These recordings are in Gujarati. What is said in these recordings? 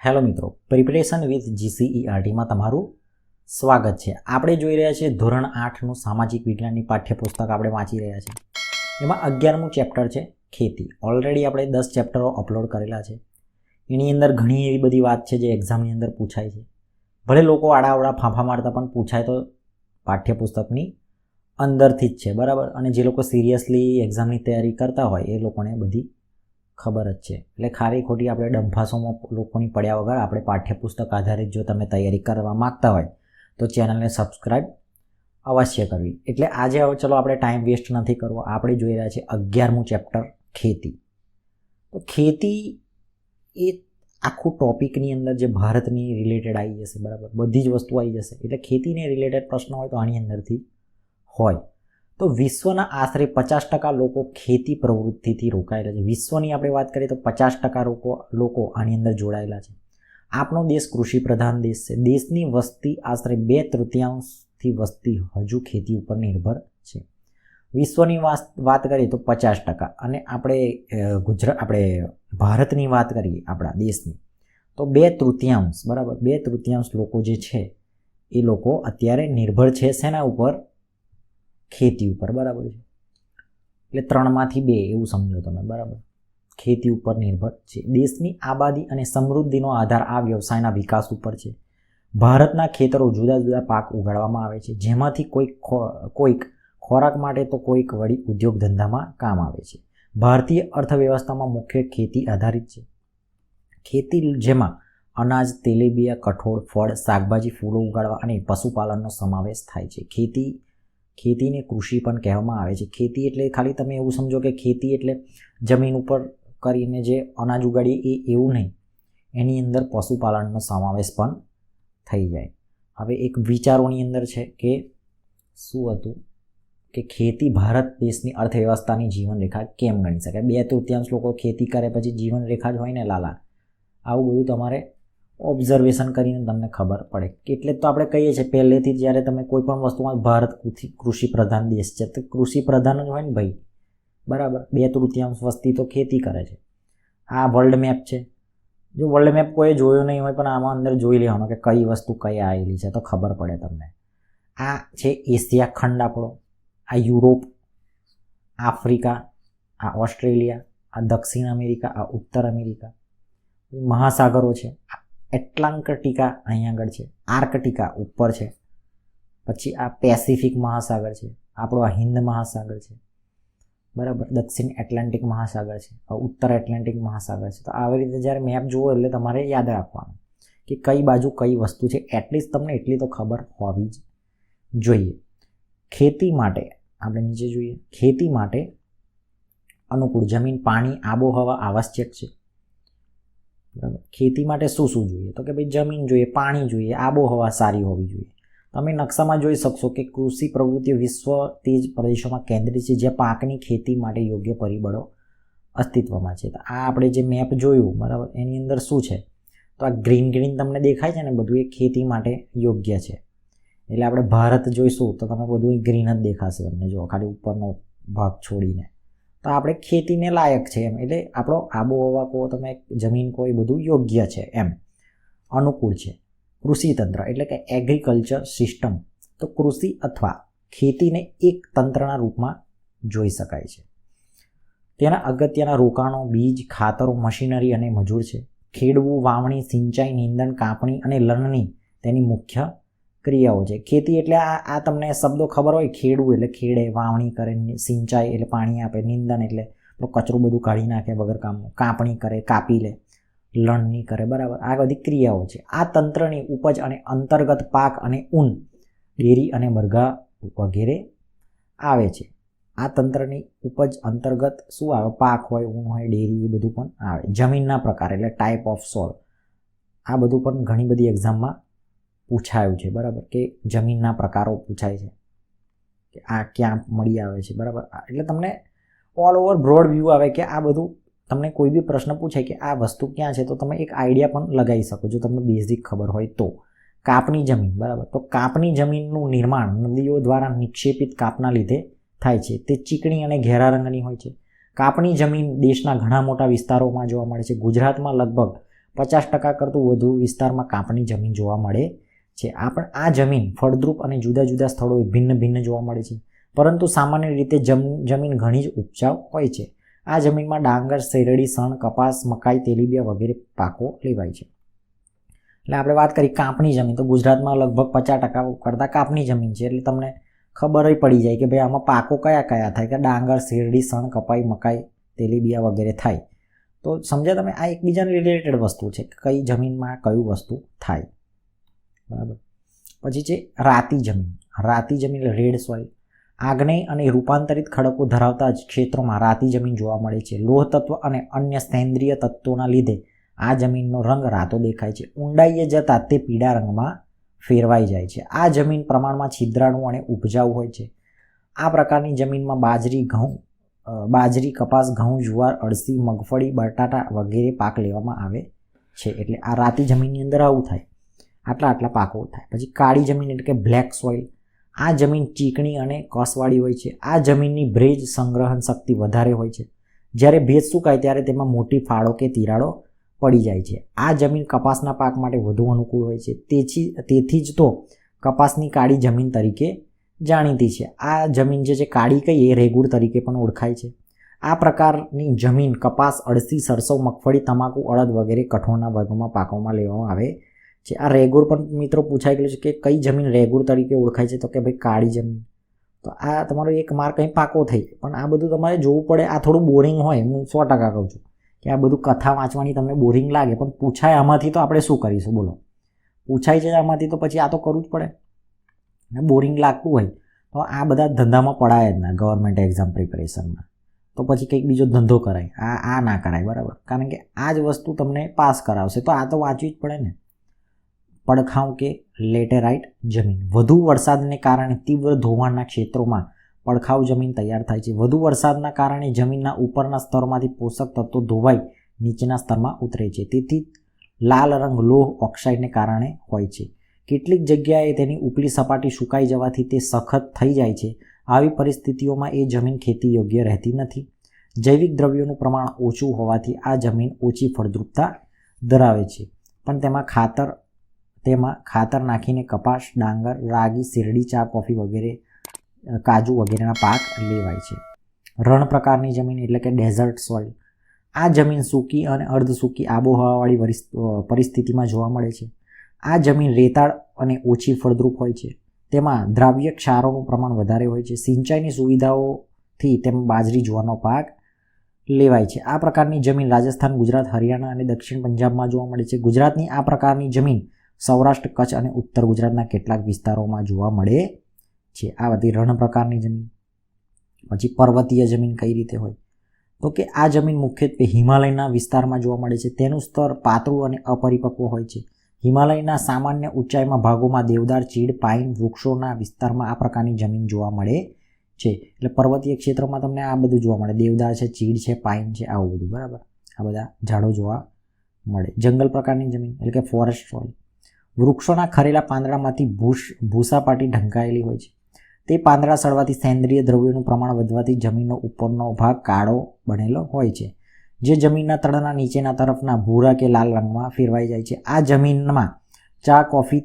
હેલો મિત્રો, પ્રિપરેશન વિથ GCERTમાં તમારું સ્વાગત છે. આપણે જોઈ રહ્યા છીએ ધોરણ 8નું સામાજિક વિજ્ઞાનની પાઠ્યપુસ્તક આપણે વાંચી રહ્યા છીએ. એમાં 11મું ચેપ્ટર છે ખેતી. ઓલરેડી આપણે 10 ચેપ્ટરો અપલોડ કરેલા છે. એની અંદર ઘણી એવી બધી વાત છે જે એક્ઝામની અંદર પૂછાય છે. ભલે લોકો આડાઅવડા ફાંફા મારતા પણ પૂછાય તો પાઠ્યપુસ્તકની અંદરથી જ છે, બરાબર. અને જે લોકો સિરિયસલી એક્ઝામની તૈયારી કરતા હોય એ લોકોને બધી ખબર જ છે. એટલે ખારી ખોટી આપણે ડંફાસોમાં લોકોની પડ્યા વગર આપણે પાઠ્યપુસ્તક આધારિત જો તમે તૈયારી કરવા માગતા હોય તો ચેનલને સબસ્ક્રાઈબ અવશ્ય કરવી. એટલે આજે હવે ચલો આપણે ટાઈમ વેસ્ટ નથી કરવો. આપણે જોઈ રહ્યા છીએ 11મું ચેપ્ટર ખેતી. તો ખેતી એ આખું ટોપિકની અંદર જે ભારતની રિલેટેડ આવી જશે, બરાબર. બધી જ વસ્તુ આવી જશે. એટલે ખેતીને રિલેટેડ પ્રશ્ન હોય તો આની અંદરથી હોય. તો વિશ્વના આશરે 50% લોકો ખેતી પ્રવૃત્તિથી રોકાયેલા છે. વિશ્વની આપણે વાત કરીએ તો 50% લોકો આની અંદર જોડાયેલા છે. આપણો દેશ કૃષિ પ્રધાન દેશ છે. દેશની વસ્તી આશરે 2/3 વસ્તી હજુ ખેતી ઉપર નિર્ભર છે. વિશ્વની વાત કરીએ તો 50%. અને આપણે ભારતની વાત કરીએ આપણા દેશની તો 2/3, બરાબર. 2/3 લોકો જે છે એ લોકો અત્યારે નિર્ભર છે શેના ઉપર? ખેતી ઉપર, બરાબર છે. એટલે 3માંથી 2 એવું સમજો તમે, બરાબર. ખેતી ઉપર નિર્ભર છે. દેશની આબાદી અને સમૃદ્ધિનો આધાર આ વ્યવસાયના વિકાસ ઉપર છે. ભારતના ખેતરો જુદા જુદા પાક ઉગાડવામાં આવે છે, જેમાંથી કોઈક ખોરાક માટે તો કોઈક વળી ઉદ્યોગ ધંધામાં કામ આવે છે. ભારતીય અર્થવ્યવસ્થામાં મુખ્ય ખેતી આધારિત છે. ખેતી જેમાં અનાજ, તેલીબિયાં, કઠોળ, ફળ, શાકભાજી, ફૂલો ઉગાડવા અને પશુપાલનનો સમાવેશ થાય છે. ખેતીને કૃષિ પણ કહેવામાં આવે છે. ખેતી એટલે ખાલી તમે એવું સમજો કે ખેતી એટલે જમીન ઉપર કરીને જે અનાજ ઉગાડીએ એ એવું નહીં. એની અંદર પશુપાલનનો સમાવેશ પણ થઈ જાય. હવે એક વિચારોની અંદર છે કે શું હતું કે ખેતી ભારત દેશની અર્થવ્યવસ્થાની જીવનરેખા કેમ ગણી શકાય? 2/3 લોકો ખેતી કરે પછી જીવનરેખા જ હોય ને લાલા. આવું બધું તમારે ઓબ્ઝર્વેશન કરીને તમને ખબર પડે. એટલે તો આપણે કહીએ છીએ પહેલેથી જ્યારે તમે કોઈ પણ વસ્તુમાં ભારત કૃષિ પ્રધાન દેશ છે તો કૃષિ પ્રધાન જ હોય ને ભાઈ, બરાબર. 2/3 વસ્તી તો ખેતી કરે છે. આ વર્લ્ડ મેપ છે. જો વર્લ્ડ મેપ કોઈ જોયો નહીં હોય પણ આમાં અંદર જોઈ લેવાનો કે કઈ વસ્તુ કઈ આવેલી છે તો ખબર પડે તમને. આ છે એશિયા ખંડ આપણો, આ યુરોપ, આફ્રિકા, આ ઓસ્ટ્રેલિયા, આ દક્ષિણ અમેરિકા, આ ઉત્તર અમેરિકા. મહાસાગરો છે. એટલાન્ટિકા અહીંયા આગળ છે, આર્કટિકા ઉપર છે, પછી આ પેસિફિક મહાસાગર છે, આપણો આ હિન્દ મહાસાગર છે, બરાબર. દક્ષિણ એટલાન્ટિક મહાસાગર છે, ઉત્તર એટલાન્ટિક મહાસાગર છે. તો આવી રીતે જ્યારે મેપ જુઓ એટલે તમારે યાદ રાખવાનું કે કઈ બાજુ કઈ વસ્તુ છે. એટલીસ્ટ તમને એટલી તો ખબર હોવી જ જોઈએ. ખેતી માટે આપણે નીચે જોઈએ. ખેતી માટે અનુકૂળ જમીન, પાણી, આબોહવા આવશ્યક છે, બરાબર. ખેતી માટે શું શું જોઈએ? તો કે ભાઈ જમીન જોઈએ, પાણી જોઈએ, આબોહવા સારી હોવી જોઈએ. તમે નકશામાં જોઈ શકશો કે કૃષિ પ્રવૃત્તિઓ વિશ્વ તે જ પ્રદેશોમાં કેન્દ્રિત છે જ્યાં પાકની ખેતી માટે યોગ્ય પરિબળો અસ્તિત્વમાં છે. તો આ આપણે જે મેપ જોયું, બરાબર, એની અંદર શું છે? તો આ ગ્રીન તમને દેખાય છે ને, બધું એ ખેતી માટે યોગ્ય છે. એટલે આપણે ભારત જોઈશું તો તમે બધું ગ્રીન જ દેખાશે તમને, જો ખાલી ઉપરનો ભાગ છોડીને. તો આપણે ખેતીને લાયક છે એમ. એટલે આપણો આબોહવા કહો તમે, જમીન કહો, એ બધું યોગ્ય છે એમ, અનુકૂળ છે. કૃષિ તંત્ર એટલે કે એગ્રીકલ્ચર સિસ્ટમ. તો કૃષિ અથવા ખેતીને એક તંત્રના રૂપમાં જોઈ શકાય છે. તેના અગત્યના રોકાણો, બીજ, ખાતરો, મશીનરી અને મજૂર છે. ખેડવું, વાવણી, સિંચાઈ, નીંદણ, કાપણી અને લણણી તેની મુખ્ય ક્રિયાઓ છે. ખેતી એટલે આ તમને શબ્દો ખબર હોય. ખેડવું એટલે ખેડે, વાવણી કરે, સિંચાઈ એટલે પાણી આપે, નીંદણ એટલે કચરું બધું કાઢી નાખે વગર કામનું, કાપણી કરે, કાપી લે, લણણી કરે, બરાબર. આ બધી ક્રિયાઓ છે. આ તંત્રની ઉપજ અને અંતર્ગત પાક અને ઊન, ડેરી અને મરઘા વગેરે આવે છે. આ તંત્રની ઉપજ અંતર્ગત શું આવે? પાક હોય, ઊન હોય, ડેરી, એ બધું પણ આવે. જમીનના પ્રકાર એટલે ટાઈપ ઓફ સોલ. આ બધું પણ ઘણી બધી એક્ઝામમાં પૂછાયું છે, બરાબર. કે જમીનના પ્રકારો પૂછાય છે કે આ ક્યાં મળી આવે છે, બરાબર. એટલે તમને ઓલ ઓવર બ્રોડ વ્યૂ આવે કે આ બધું તમને કોઈ બી પ્રશ્ન પૂછાય કે આ વસ્તુ ક્યાં છે તો તમે એક આઈડિયા પણ લગાવી શકો જો તમને બેઝિક ખબર હોય તો. કાપની જમીન, બરાબર. તો કાપની જમીનનું નિર્માણ નદીઓ દ્વારા નિક્ષેપિત કાપના લીધે થાય છે. તે ચીકણી અને ઘેરા રંગની હોય છે. કાપની જમીન દેશના ઘણા મોટા વિસ્તારોમાં જોવા મળે છે. ગુજરાતમાં લગભગ 50% કરતું વધુ વિસ્તારમાં કાપણી જમીન જોવા મળે છે. આ જમીન ફળદ્રુપ અને જુદા જુદા સ્થળોએ ભિન્ન ભિન્ન જોવા મળે છે, પરંતુ સામાન્ય રીતે જમીન ઘણી જ ઉપજાઉ હોય છે. આ જમીનમાં ડાંગર, શેરડી, શણ, કપાસ, મકાઈ, તેલીબિયાં વગેરે પાકો લેવાય છે. એટલે આપણે વાત કરી કાપણી જમીન, તો ગુજરાતમાં લગભગ 50% કરતાં કાપણી જમીન છે. એટલે તમને ખબર પડી જાય કે ભાઈ આમાં પાકો કયા કયા થાય, કે ડાંગર, શેરડી, શણ, કપાઈ, મકાઈ, તેલીબિયાં વગેરે થાય. તો સમજ્યા તમે, આ એકબીજાને રિલેટેડ વસ્તુ છે કે કઈ જમીનમાં કયું વસ્તુ થાય. બરાબર. પછી છે રાતી જમીન. રાતી જમીન એટલે રેડ સોઇલ. આગ્નેય અને રૂપાંતરિત ખડકો ધરાવતા જ ક્ષેત્રોમાં રાતી જમીન જોવા મળે છે. લોહ તત્વ અને અન્ય સેન્દ્રિય તત્વોના લીધે આ જમીનનો રંગ રાતો દેખાય છે. ઊંડાઈએ જતાં તે પીળા રંગમાં ફેરવાઈ જાય છે. આ જમીન પ્રમાણમાં છિદ્રાળુ અને ઉપજાઉ હોય છે. આ પ્રકારની જમીનમાં બાજરી, કપાસ, ઘઉં, જુવાર, અળસી, મગફળી, બટાટા વગેરે પાક લેવામાં આવે છે. એટલે આ રાતી જમીનની અંદર આવું થાય, આટલા પાકો થાય. પછી કાળી જમીન એટલે કે બ્લેક સોઇલ. આ જમીન ચીકણી અને કસવાળી હોય છે. આ જમીનની ભેજ સંગ્રહણ શક્તિ વધારે હોય છે. જ્યારે ભેજ સુકાય ત્યારે તેમાં મોટી ફાળો કે તિરાડો પડી જાય છે. આ જમીન કપાસના પાક માટે વધુ અનુકૂળ હોય છે. તેથી જ તો કપાસની કાળી જમીન તરીકે જાણીતી છે. આ જમીન જે છે કાળી કહીએ, રેગુર તરીકે પણ ઓળખાય છે. આ પ્રકારની જમીન કપાસ, અળસી, સરસવ, મગફળી, તમાકુ, અડદ વગેરે કઠોળના વર્ગમાં પાકોમાં લેવામાં આવે છે. આ રેગુર પણ મિત્રો પૂછાઈ ગયેલું છે કે કઈ જમીન રેગુર તરીકે ઓળખાય છે, તો કે ભાઈ કાળી જમીન. તો આ તમારો એક માર્ક અહીં પાકો થઈ. પણ આ બધું તમારે જોવું પડે. આ થોડું બોરિંગ હોય, હું 100% કહું છું કે આ બધું કથા વાંચવાની તમને બોરિંગ લાગે, પણ પૂછાય આમાંથી તો આપણે શું કરીશું બોલો? પૂછાય છે આમાંથી તો પછી આ તો કરવું જ પડે. અને બોરિંગ લાગતું હોય તો આ બધા ધંધામાં પડાય જ ના ગવર્મેન્ટ એક્ઝામ પ્રિપેરેશનમાં. તો પછી કંઈક બીજો ધંધો કરાય, આ ના કરાય. બરાબર. કારણ કે આ જ વસ્તુ તમને પાસ કરાવશે, તો આ તો વાંચવી જ પડે ને. પડખાઉ કે લેટેરાઇટ જમીન. વધુ વરસાદને કારણે તીવ્ર ધોવાણના ક્ષેત્રોમાં પડખાઉ જમીન તૈયાર થાય છે. વધુ વરસાદના કારણે જમીનના ઉપરના સ્તરમાંથી પોષક તત્વો ધોવાઈ નીચેના સ્તરમાં ઉતરે છે. તેથી લાલ રંગ લોહ ઓક્સાઇડને કારણે હોય છે. કેટલીક જગ્યાએ તેની ઉપલી સપાટી સુકાઈ જવાથી તે સખત થઈ જાય છે. આવી પરિસ્થિતિઓમાં એ જમીન ખેતી યોગ્ય રહેતી નથી. જૈવિક દ્રવ્યોનું પ્રમાણ ઓછું હોવાથી આ જમીન ઓછી ફળદ્રુપતા ધરાવે છે. પણ તેમાં ખાતર નાખીને કપાસ, ડાંગર, રાગી, શેરડી, ચા, કોફી વગેરે, કાજુ વગેરેના પાક લેવાય છે. રણ પ્રકારની જમીન એટલે કે ડેઝર્ટ સોઇલ. આ જમીન સૂકી અને અર્ધ સૂકી આબોહવાવાળી પરિસ્થિતિમાં જોવા મળે છે. આ જમીન રેતાળ અને ઓછી ફળદ્રુપ હોય છે. તેમાં દ્રાવ્ય ક્ષારોનું પ્રમાણ વધારે હોય છે. સિંચાઈની સુવિધાઓથી તેમાં બાજરી, જુવારનો પાક લેવાય છે. આ પ્રકારની જમીન રાજસ્થાન, ગુજરાત, હરિયાણા અને દક્ષિણ પંજાબમાં જોવા મળે છે. ગુજરાતની આ પ્રકારની જમીન સૌરાષ્ટ્ર, કચ્છ અને ઉત્તર ગુજરાતના કેટલાક વિસ્તારોમાં જોવા મળે છે. આ બધી રણ પ્રકારની જમીન. પછી પર્વતીય જમીન કઈ રીતે હોય, તો કે આ જમીન મુખ્યત્વે હિમાલયના વિસ્તારમાં જોવા મળે છે. તેનું સ્તર પાતળું અને અપરિપક્વ હોય છે. હિમાલયના સામાન્ય ઊંચાઈમાં ભાગોમાં દેવદાર, ચીડ, પાઇન વૃક્ષોના વિસ્તારમાં આ પ્રકારની જમીન જોવા મળે છે. એટલે પર્વતીય ક્ષેત્રમાં તમને આ બધું જોવા મળે. દેવદાર છે, ચીડ છે, પાઇન છે, આવું બધું. બરાબર. આ બધા ઝાડો જોવા મળે. જંગલ પ્રકારની જમીન એટલે કે ફોરેસ્ટ સોઇલ. વૃક્ષોના ખરેલા પાંદડામાંથી ભૂસાપાટી ઢંકાયેલી હોય છે. તે પાંદડા સડવાથી સેન્દ્રિય દ્રવ્યોનું પ્રમાણ વધવાથી જમીનનો ઉપરનો ભાગ કાળો બનેલો હોય છે, જે જમીનના તળના નીચેના તરફના ભૂરા કે લાલ રંગમાં ફેરવાઈ જાય છે. આ જમીનમાં ચા, કોફી,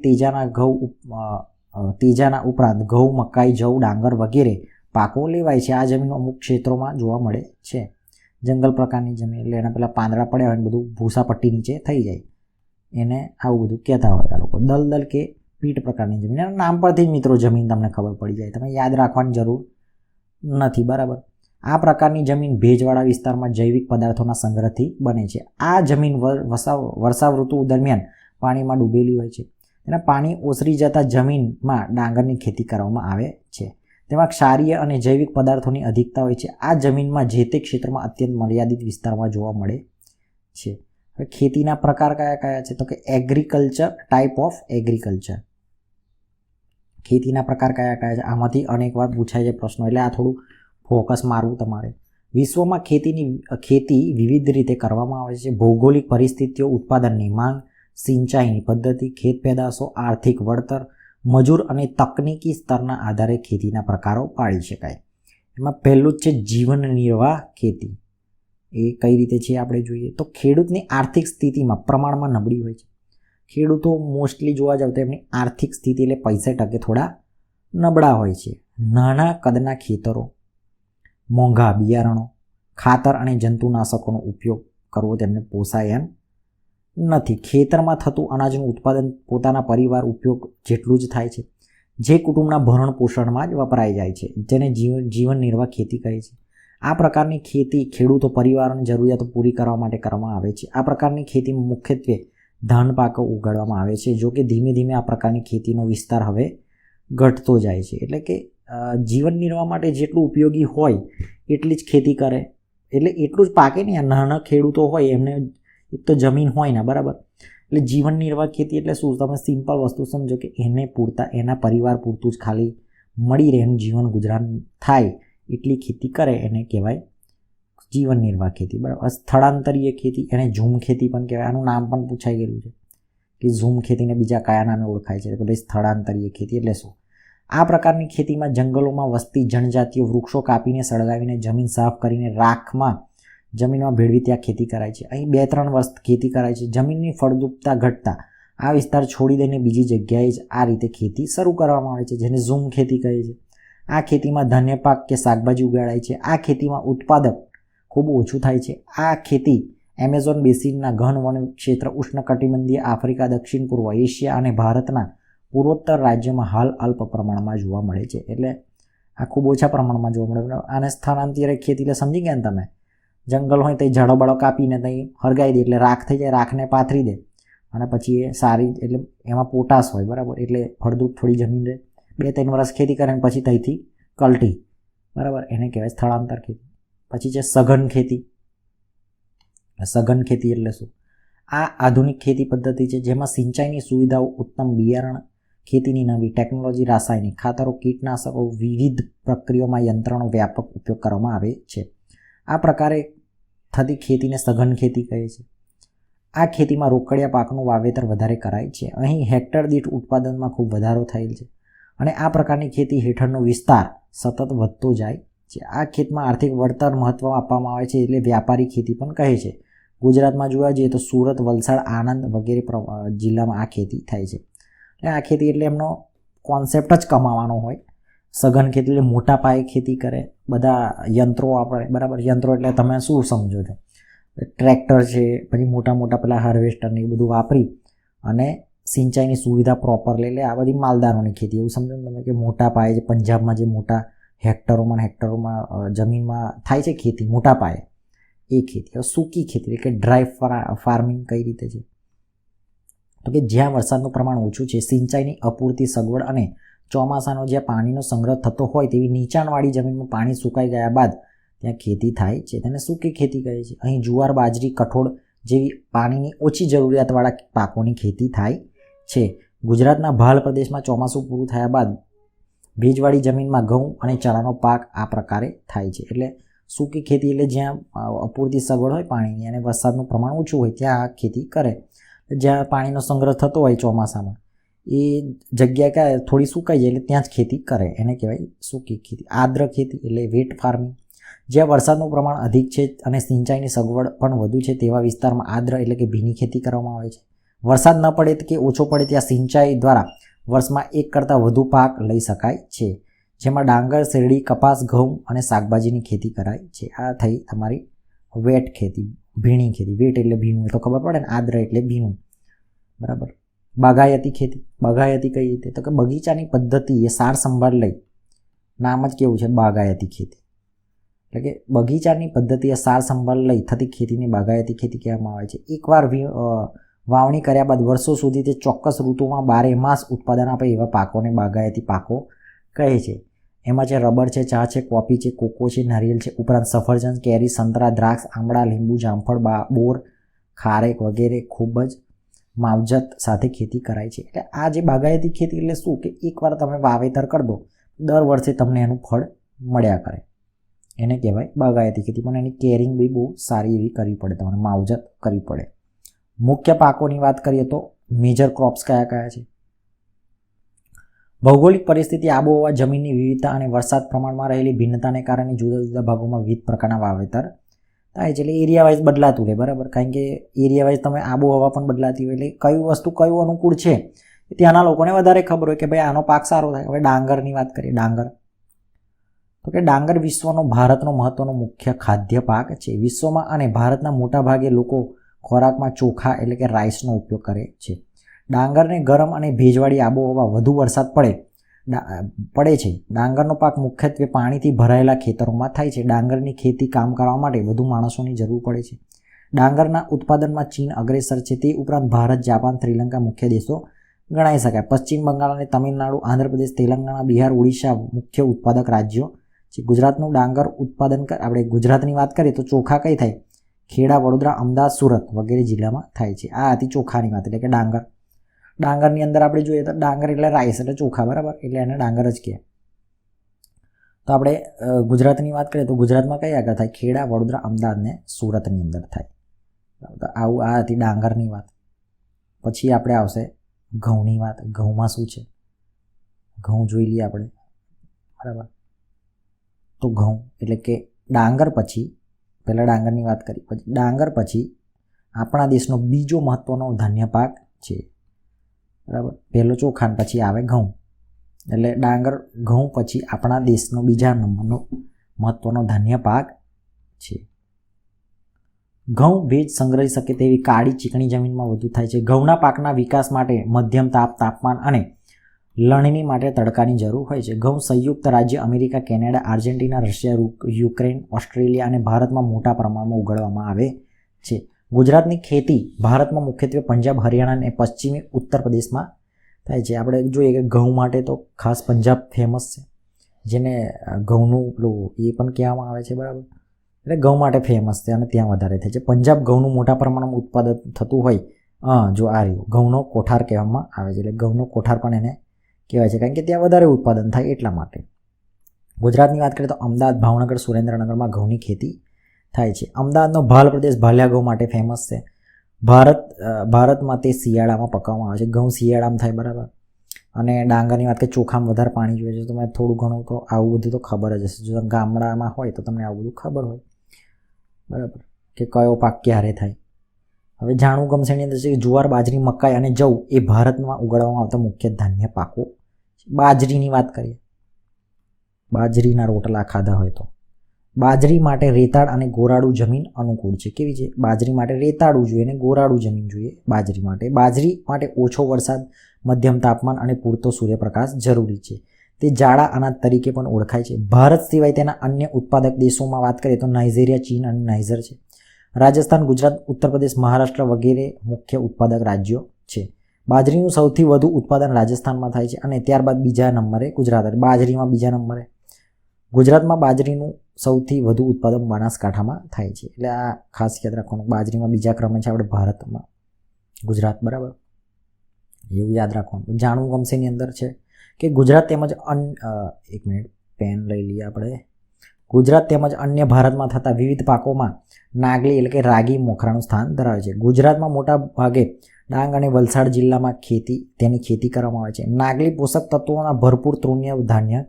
તેજાના ઉપરાંત ઘઉં, મકાઈ, જવ, ડાંગર વગેરે પાકો લેવાય છે. આ જમીન અમુક ક્ષેત્રોમાં જોવા મળે છે. જંગલ પ્રકારની જમીન એટલે એના પેલા પાંદડા પડ્યા હોય ને બધું ભૂસાપટ્ટી નીચે થઈ જાય, એને આવું બધું કહેતા હોય આ લોકો. દલદલ કે પીટ પ્રકારની જમીન, એના નામ પરથી જ મિત્રો જમીન તમને ખબર પડી જાય, તમે યાદ રાખવાની જરૂર નથી. બરાબર. આ પ્રકારની જમીન ભેજવાળા વિસ્તારમાં જૈવિક પદાર્થોના સંગ્રહથી બને છે. આ જમીન વર્ષા ઋતુ દરમિયાન પાણીમાં ડૂબેલી હોય છે. તેના પાણી ઓસરી જતા જમીનમાં ડાંગરની ખેતી કરવામાં આવે છે. તેમાં ક્ષારીય અને જૈવિક પદાર્થોની અધિકતા હોય છે. આ જમીનમાં જે તે ક્ષેત્રમાં અત્યંત મર્યાદિત વિસ્તારમાં જોવા મળે છે. હવે ખેતીના પ્રકાર કયા કયા છે, તો કે એગ્રીકલ્ચર, ટાઈપ ઓફ એગ્રીકલ્ચર. ખેતીના પ્રકાર કયા કયા છે, આમાંથી અનેકવાર પૂછાય છે પ્રશ્નો, એટલે આ થોડું ફોકસ મારવું તમારે. વિશ્વમાં ખેતી વિવિધ રીતે કરવામાં આવે છે. ભૌગોલિક પરિસ્થિતિઓ, ઉત્પાદનની માંગ, સિંચાઈની પદ્ધતિ, ખેત પેદાશો, આર્થિક વળતર, મજૂર અને તકનીકી સ્તરના આધારે ખેતીના પ્રકારો પાડી શકાય. એમાં પહેલું જ છે જીવન નિર્વાહ ખેતી. એ કઈ રીતે છે આપણે જોઈએ તો ખેડૂતની આર્થિક સ્થિતિમાં પ્રમાણમાં નબળી હોય છે. ખેડૂતો મોસ્ટલી જોવા જાવ તો એમની આર્થિક સ્થિતિ એટલે પૈસા ટકે થોડા નબળા હોય છે. નાના કદના ખેતરો, મોંઘા બિયારણો, ખાતર અને જંતુનાશકોનો ઉપયોગ કરવો તેમને પોસાય એમ નથી. ખેતરમાં થતું અનાજનું ઉત્પાદન પોતાના પરિવાર ઉપયોગ જેટલું જ થાય છે, જે કુટુંબના ભરણ પોષણમાં જ વપરાઈ જાય છે, જેને જીવન નિર્વાહ ખેતી કહે છે. આ પ્રકારની ખેતી ખેડૂતો પરિવારોની જરૂરિયાતો પૂરી કરવા માટે કરવામાં આવે છે. આ પ્રકારની ખેતીમાં મુખ્યત્વે ધાન પાકો ઉગાડવામાં આવે છે. જો કે ધીમે ધીમે આ પ્રકારની ખેતીનો વિસ્તાર હવે ઘટતો જાય છે. એટલે કે જીવન નિર્વાહ માટે જેટલું ઉપયોગી હોય એટલી જ ખેતી કરે, એટલે એટલું જ પાકે ને. નાના ખેડૂતો હોય એમને એક તો જમીન હોય ને, બરાબર. એટલે જીવન નિર્વાહ ખેતી એટલે શું, તમે સિમ્પલ વસ્તુ સમજો કે એને પૂરતા એના પરિવાર પૂરતું જ ખાલી મળી રહે, એનું જીવન ગુજરાન થાય એટલી ખેતી કરે એને કહેવાય જીવન નિર્વાહ ખેતી, બરાબર. સ્થળાંતરીય ખેતી એને ઝૂમ ખેતી પણ કહેવાય. આનું નામ પણ પૂછાઈ ગયેલું છે કે ઝૂમ ખેતીને બીજા કયા નામે ઓળખાય છે, તો ભાઈ સ્થળાંતરીય ખેતી એટલે શું. આ પ્રકારની ખેતીમાં જંગલોમાં વસતી જનજાતિઓ વૃક્ષો કાપીને સળગાવીને જમીન સાફ કરીને રાખમાં જમીનમાં ભેળવી ત્યાં ખેતી કરાય છે. અહીં 2-3 વર્ષ ખેતી કરાય છે. જમીનની ફળદ્રુપતા ઘટતા આ વિસ્તાર છોડી દઈને બીજી જગ્યાએ જ આ રીતે ખેતી શરૂ કરવામાં આવે છે, જેને ઝૂમ ખેતી કહે છે. આ ખેતીમાં ધાન્ય પાક કે શાકભાજી ઉગાડાય છે. આ ખેતીમાં ઉત્પાદક ખૂબ ઓછું થાય છે. આ ખેતી એમેઝોન બેસિનના ઘન વન ક્ષેત્ર, ઉષ્ણકટિબંધીય આફ્રિકા, દક્ષિણ પૂર્વ એશિયા અને ભારતના પૂર્વોત્તર રાજ્યોમાં હાલ અલ્પ પ્રમાણમાં જોવા મળે છે. એટલે આ ખૂબ ઓછા પ્રમાણમાં જોવા મળે. આને સ્થળાંતરીય ખેતી એટલે સમજી ગયા ને તમે. જંગલ હોય તો ઝાડો બાળો કાપીને ત્યાં હરગાઈ દે એટલે રાખ થઈ જાય, રાખને પાથરી દે અને પછી એ સારી એટલે એમાં પોટાશ હોય, બરાબર. એટલે ફળદ્રુપ થોડી જમીન રહે. 2-3 વર્ષ ખેતી કરે પછી ત્યાંથી કલ્ટી, બરાબર, એને કહેવાય સ્થળાંતર ખેતી. પછી છે સઘન ખેતી. સઘન ખેતી એટલે શું, આ આધુનિક ખેતી પદ્ધતિ છે જેમાં સિંચાઈની સુવિધાઓ, ઉત્તમ બિયારણ, ખેતીની નવી ટેકનોલોજી, રાસાયણિક ખાતરો, કીટનાશકો, વિવિધ પ્રક્રિયાઓમાં યંત્રનો વ્યાપક ઉપયોગ કરવામાં આવે છે. આ પ્રકારે થતી ખેતીને સઘન ખેતી કહે છે. આ ખેતીમાં રોકડિયા પાકનું વાવેતર વધારે કરાય છે. અહીં હેક્ટર દીઠ ઉત્પાદનમાં ખૂબ વધારો થયેલ છે અને આ પ્રકારની ખેતી હેઠળનો વિસ્તાર સતત વધતો જાય છે. આ ખેતમાં આર્થિક વળતર મહત્વ આપવામાં આવે છે, એટલે વ્યાપારી ખેતી પણ કહે છે. ગુજરાતમાં જોવા જઈએ તો સુરત, વલસાડ, આણંદ વગેરે જિલ્લામાં આ ખેતી થાય છે. એટલે આ ખેતી એટલે એમનો કોન્સેપ્ટ જ કમાવાનો હોય. સઘન ખેતી એટલે મોટા પાયે ખેતી કરે, બધા યંત્રો વાપરે, બરાબર. યંત્રો એટલે તમે શું સમજો છો, ટ્રેક્ટર છે, પછી મોટા મોટા પેલા હાર્વેસ્ટર ને એ બધું વાપરી અને સિંચાઈની સુવિધા પ્રોપર લે. આ બધી માલદારોની ખેતી એવું સમજો ને તમે કે મોટા પાયે જે પંજાબમાં જે મોટા હેક્ટરોમાં જમીનમાં થાય છે ખેતી મોટા પાયે, એ ખેતી. હવે સૂકી ખેતી એટલે કે ડ્રાય ફાર્મિંગ કઈ રીતે છે, તો કે જ્યાં વરસાદનું પ્રમાણ ઓછું છે, સિંચાઈની અપૂરતી સગવડ અને ચોમાસાનો જ્યાં પાણીનો સંગ્રહ થતો હોય તેવી નીચાણવાળી જમીનમાં પાણી સુકાઈ ગયા બાદ ત્યાં ખેતી થાય છે, તેને સૂકી ખેતી કહે છે. અહીં જુવાર, બાજરી, કઠોળ જેવી પાણીની ઓછી જરૂરિયાતવાળા પાકોની ખેતી થાય છે. ગુજરાતના ભાલ પ્રદેશમાં ચોમાસું પૂરું થયા બાદ ભેજવાળી જમીનમાં ઘઉં અને ચણાનો પાક આ પ્રકારે થાય છે. એટલે સૂકી ખેતી એટલે જ્યાં અપૂરતી સગવડ હોય પાણીની અને વરસાદનું પ્રમાણ ઓછું હોય ત્યાં આ ખેતી કરે. જ્યાં પાણીનો સંગ્રહ થતો હોય ચોમાસામાં એ જગ્યા ક્યાં થોડી સુકાઈ જાય એટલે ત્યાં જ ખેતી કરે, એને કહેવાય સૂકી ખેતી. આર્દ્ર ખેતી એટલે વેટ ફાર્મિંગ. જ્યાં વરસાદનું પ્રમાણ અધિક છે અને સિંચાઈની સગવડ પણ વધુ છે તેવા વિસ્તારમાં આર્દ્ર એટલે કે ભીની ખેતી કરવામાં આવે છે. વરસાદ ન પડે કે ઓછો પડે ત્યાં સિંચાઈ દ્વારા વર્ષમાં એક કરતાં વધુ પાક લઈ શકાય છે, જેમાં ડાંગર, શેરડી, કપાસ, ઘઉં અને શાકભાજીની ખેતી કરાય છે. આ થઈ તમારી વેટ ખેતી, ભીણી ખેતી. વેટ એટલે ભીનું, તો ખબર પડે ને, આર્દ્ર એટલે ભીનું, બરાબર. બાગાયતી ખેતી. બાગાયતી કઈ રીતે, તો કે બગીચાની પદ્ધતિ એ સાર સંભાળ લઈ, નામ જ કેવું છે બાગાયતી ખેતી. એટલે કે બગીચાની પદ્ધતિએ સાર સંભાળ લઈ થતી ખેતીને બાગાયતી ખેતી કહેવામાં આવે છે. એકવાર વાવણી કર્યા બાદ વર્ષો સુધી તે ચોક્કસ ઋતુમાં 12 માસ ઉત્પાદન આપે એવા પાકોને બાગાયતી પાકો કહે છે. એમાં છે રબર છે, ચા છે, કોફી છે, કોકો છે, નારિયેલ છે, ઉપરાંત સફરજન, કેરી, સંતરા, દ્રાક્ષ, આંબળા, લીંબુ, જામફળ, બોર, ખારેક વગેરે ખૂબ જ માવજત સાથે ખેતી કરાય છે. એટલે આ જે બાગાયતી ખેતી એટલે શું કે એકવાર તમે વાવેતર કરી દો, દર વર્ષે તમને એનું ફળ મળ્યા કરે, એને કહેવાય બાગાયતી ખેતી. પણ એની કેરિંગ બી બહુ સારી એવી કરવી પડે, તમારે માવજત કરવી પડે. મુખ્ય પાકોની વાત કરીએ તો મેજર ક્રોપ્સ કયા કયા છે. ભૌગોલિક પરિસ્થિતિ, આબોહવા, જમીનની વિવિધતા અને વરસાદ પ્રમાણમાં રહેલી ભિન્નતાને કારણે જુદા જુદા ભાગોમાં વિવિધ પ્રકારના વાવેતર થાય છે. એટલે એરિયા વાઇઝ બદલાતું રહે, બરાબર, કારણ કે એરિયા વાઇઝ તમે આબોહવા પણ બદલાતી હોય, એટલે કયું વસ્તુ કયું અનુકૂળ છે ત્યાંના લોકોને વધારે ખબર હોય કે ભાઈ આનો પાક સારો થાય. હવે ડાંગરની વાત કરીએ. ડાંગર, તો કે ડાંગર વિશ્વનો ભારતનો મહત્વનો મુખ્ય ખાદ્ય પાક છે. વિશ્વમાં અને ભારતના મોટા ભાગે લોકો ખોરાકમાં ચોખા એટલે કે રાઈસનો ઉપયોગ કરે છે. ડાંગરને ગરમ અને ભેજવાળી આબોહવા વધુ વરસાદ પડે છે. ડાંગરનો પાક મુખ્યત્વે પાણીથી ભરાયેલા ખેતરોમાં થાય છે. ડાંગરની ખેતી કામ કરવા માટે વધુ માણસોની જરૂર પડે છે. ડાંગરના ઉત્પાદનમાં ચીન અગ્રેસર છે. તે ઉપરાંત ભારત, જાપાન, શ્રીલંકા મુખ્ય દેશો ગણાઈ શકાય. પશ્ચિમ બંગાળ અને તમિલનાડુ, આંધ્રપ્રદેશ, તેલંગાણા, બિહાર, ઓડિશા મુખ્ય ઉત્પાદક રાજ્યો છે. ગુજરાતનું ડાંગર ઉત્પાદન આપણે ગુજરાતની વાત કરીએ તો ચોખા કઈ થાય? ખેડા, વડોદરા, અમદાવાદ, સુરત વગેરે જિલ્લામાં થાય છે. આ હતી ચોખાની વાત, એટલે કે ડાંગર. ડાંગરની અંદર આપણે જોઈએ તો ડાંગર એટલે રાઈસ એટલે ચોખા, બરાબર, એટલે એને ડાંગર જ કહે. તો આપણે ગુજરાતની વાત કરીએ તો ગુજરાતમાં કઈ આગળ થાય? ખેડા, વડોદરા, અમદાવાદ ને સુરતની અંદર થાય. તો આવું આ હતી ડાંગરની વાત. પછી આપણે આવશે ઘઉંની વાત. ઘઉંમાં શું છે? ઘઉં જોઈ લઈએ આપણે, બરાબર. તો ઘઉં એટલે કે ડાંગર પછી, પહેલાં ડાંગરની વાત કરી, પછી ડાંગર પછી આપણા દેશનો બીજો મહત્વનો ધાન્ય પાક છે, બરાબર. પહેલો ચોખા પછી આવે ઘઉં, એટલે ડાંગર ઘઉં પછી આપણા દેશનો બીજા નંબરનો મહત્વનો ધાન્ય પાક છે. ઘઉં ભેજ સંગ્રહી શકે તેવી કાળી ચીકણી જમીનમાં વધુ થાય છે. ઘઉંના પાકના વિકાસ માટે મધ્યમ તાપમાન અને લણણી માટે તડકાની જરૂર હોય છે. ઘઉં સંયુક્ત રાજ્ય America, Canada, Argentina, Russia, Ukraine, Australia અને ભારતમાં મોટા પ્રમાણમાં ઉગાડવામાં આવે છે. ગુજરાતની ખેતી ભારતમાં મુખ્યત્વે પંજાબ, હરિયાણા અને પશ્ચિમી ઉત્તર પ્રદેશમાં થાય છે. આપણે જોઈએ કે ઘઉં માટે તો ખાસ પંજાબ ફેમસ છે, જેને ઘઉંનું પેલું એ પણ કહેવામાં આવે છે, બરાબર. એટલે ઘઉં માટે ફેમસ છે અને ત્યાં વધારે થાય છે. પંજાબ ઘઉંનું મોટા પ્રમાણમાં ઉત્પાદન થતું હોય, જો આ રહ્યું ઘઉંનો કોઠાર કહેવામાં આવે છે. એટલે ઘઉંનો કોઠાર પણ એને કહેવાય છે, કારણ કે ત્યાં વધારે ઉત્પાદન થાય એટલા માટે. ગુજરાતની વાત કરીએ તો અમદાવાદ, ભાવનગર, સુરેન્દ્રનગરમાં ઘઉંની ખેતી થાય છે. અમદાવાદનો ભાલ પ્રદેશ ભાલિયા ઘઉં માટે ફેમસ છે. ભારતમાં તે શિયાળામાં પકવવામાં આવે છે. ઘઉં શિયાળામાં થાય, બરાબર. અને ડાંગરની વાત કરીએ, ચોખામાં વધારે પાણી જોઈએ છે. તો મેં થોડું ઘણું તો આવું બધું તો ખબર જ હશે. જો ગામડામાં હોય તો તમને આવું બધું ખબર હોય, બરાબર, કે કયો પાક ક્યારે થાય. હવે જાણવું ગમશે એની અંદર છે કે જુવાર, બાજરી, મકાઈ અને જવ એ ભારતમાં ઉગાડવામાં આવતા મુખ્ય ધાન્ય પાકો. બાજરીની વાત કરીએ, બાજરીના રોટલા ખાધા હોય તો. બાજરી માટે રેતાળ અને ગોરાડુ જમીન અનુકૂળ છે. કેવી છે? બાજરી માટે રેતાળું જોઈએ અને ગોરાડુ જમીન જોઈએ બાજરી માટે. બાજરી માટે ઓછો વરસાદ, મધ્યમ તાપમાન અને પૂરતો સૂર્યપ્રકાશ જરૂરી છે. તે જાડા અનાજ તરીકે પણ ઓળખાય છે. ભારત સિવાય તેના અન્ય ઉત્પાદક દેશોમાં વાત કરીએ તો નાઇજીરિયા, ચીન અને નાઇજર છે. રાજસ્થાન, ગુજરાત, ઉત્તર પ્રદેશ, મહારાષ્ટ્ર વગેરે મુખ્ય ઉત્પાદક રાજ્યો છે. બાજરીનું સૌથી વધુ ઉત્પાદન રાજસ્થાનમાં થાય છે અને ત્યારબાદ બીજા નંબરે ગુજરાત. બાજરીમાં બીજા નંબરે ગુજરાતમાં બાજરીનું સૌથી વધુ ઉત્પાદન બનાસકાંઠામાં થાય છે. એટલે આ ખાસ યાદ રાખવાનું. બાજરીમાં બીજા ક્રમે છે આપણે ભારતમાં ગુજરાત, બરાબર, એવું યાદ રાખવાનું. જાણવું ગમશે એની અંદર છે કે ગુજરાત તેમજ એક મિનિટ પેન લઈ લઈએ આપણે. ગુજરાત તેમજ અન્ય ભારતમાં થતા વિવિધ પાકોમાં નાગલી એટલે કે રાગી મોખરાનું સ્થાન ધરાવે છે. ગુજરાતમાં મોટા ભાગે ડાંગ અને વલસાડ જિલ્લામાં તેની ખેતી કરવામાં આવે છે. નાગલી પોષક તત્વોના ભરપૂર તૃણીય ધાન્ય